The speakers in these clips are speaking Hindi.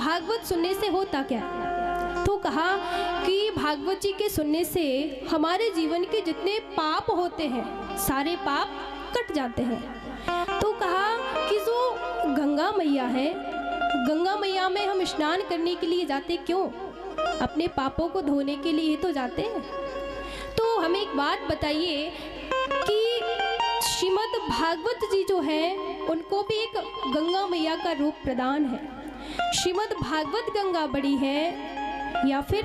भागवत सुनने से होता क्या? तो कहा कि भागवत जी के सुनने से हमारे जीवन के जितने पाप होते हैं सारे पाप कट जाते हैं। तो कहा कि जो गंगा मैया है, गंगा मैया में हम स्नान करने के लिए जाते क्यों? अपने पापों को धोने के लिए तो जाते हैं। तो हमें एक बात बताइए कि श्रीमद् भागवत जी जो है उनको भी एक गंगा मैया का रूप प्रदान है। श्रीमद् भागवत गंगा बड़ी है या फिर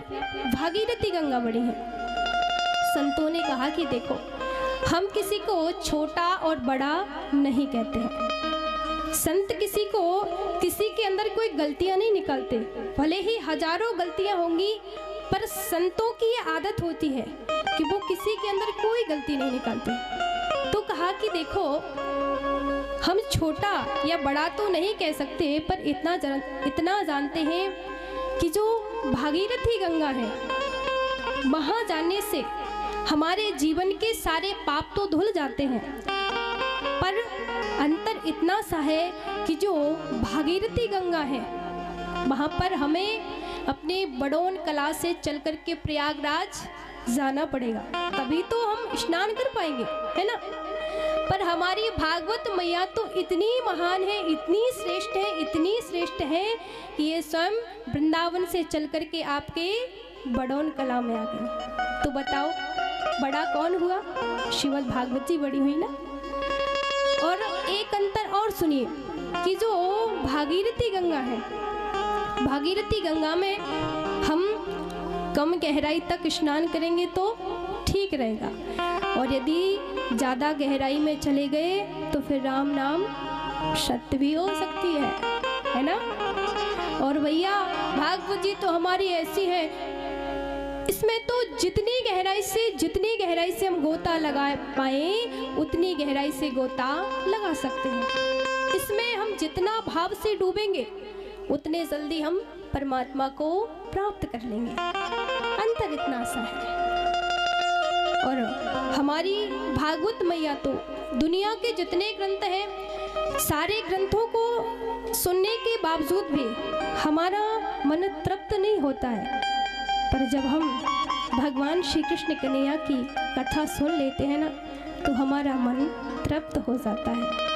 भागीरथी गंगा बड़ी है? संतों ने कहा कि देखो, हम किसी को छोटा और बड़ा नहीं कहते हैं। संत किसी के अंदर कोई गलतियां नहीं निकालते, भले ही हजारों गलतियां होंगी, पर संतों की ये आदत होती है कि वो किसी के अंदर कोई गलती नहीं निकालते। तो कहा कि देखो, हम छोटा या बड़ा तो नहीं कह सकते, पर इतना जानते हैं कि जो भागीरथी गंगा है, वहाँ जाने से हमारे जीवन के सारे पाप तो धुल जाते हैं, पर अंतर इतना सा है कि जो भागीरथी गंगा है वहाँ पर हमें अपने बड़ौन कला से चल कर के प्रयागराज जाना पड़ेगा, तभी तो हम स्नान कर पाएंगे, है ना। पर हमारी भागवत मैया तो इतनी महान है, इतनी श्रेष्ठ है, इतनी श्रेष्ठ है कि ये स्वयं वृंदावन से चल कर के आपके बड़ौन कला में आ गई। तो बताओ बड़ा कौन हुआ? श्रीमद् भागवत जी बड़ी हुई ना। और एक अंतर और सुनिए कि जो भागीरथी गंगा है, भागीरथी गंगा में हम कम गहराई तक स्नान करेंगे तो ठीक रहेगा, और यदि ज़्यादा गहराई में चले गए तो फिर राम नाम सत्य भी हो सकती है ना। और भैया भागवत जी तो हमारी ऐसी है, इसमें तो जितनी गहराई से हम गोता लगा पाए उतनी गहराई से गोता लगा सकते हैं। इसमें हम जितना भाव से डूबेंगे उतने जल्दी हम परमात्मा को प्राप्त कर लेंगे। अंतर इतना सा है। और हमारी भागवत मैया तो दुनिया के जितने ग्रंथ हैं सारे ग्रंथों को सुनने के बावजूद भी हमारा मन तृप्त नहीं होता है, पर जब हम भगवान श्री कृष्ण कन्हैया की कथा सुन लेते हैं ना तो हमारा मन तृप्त हो जाता है।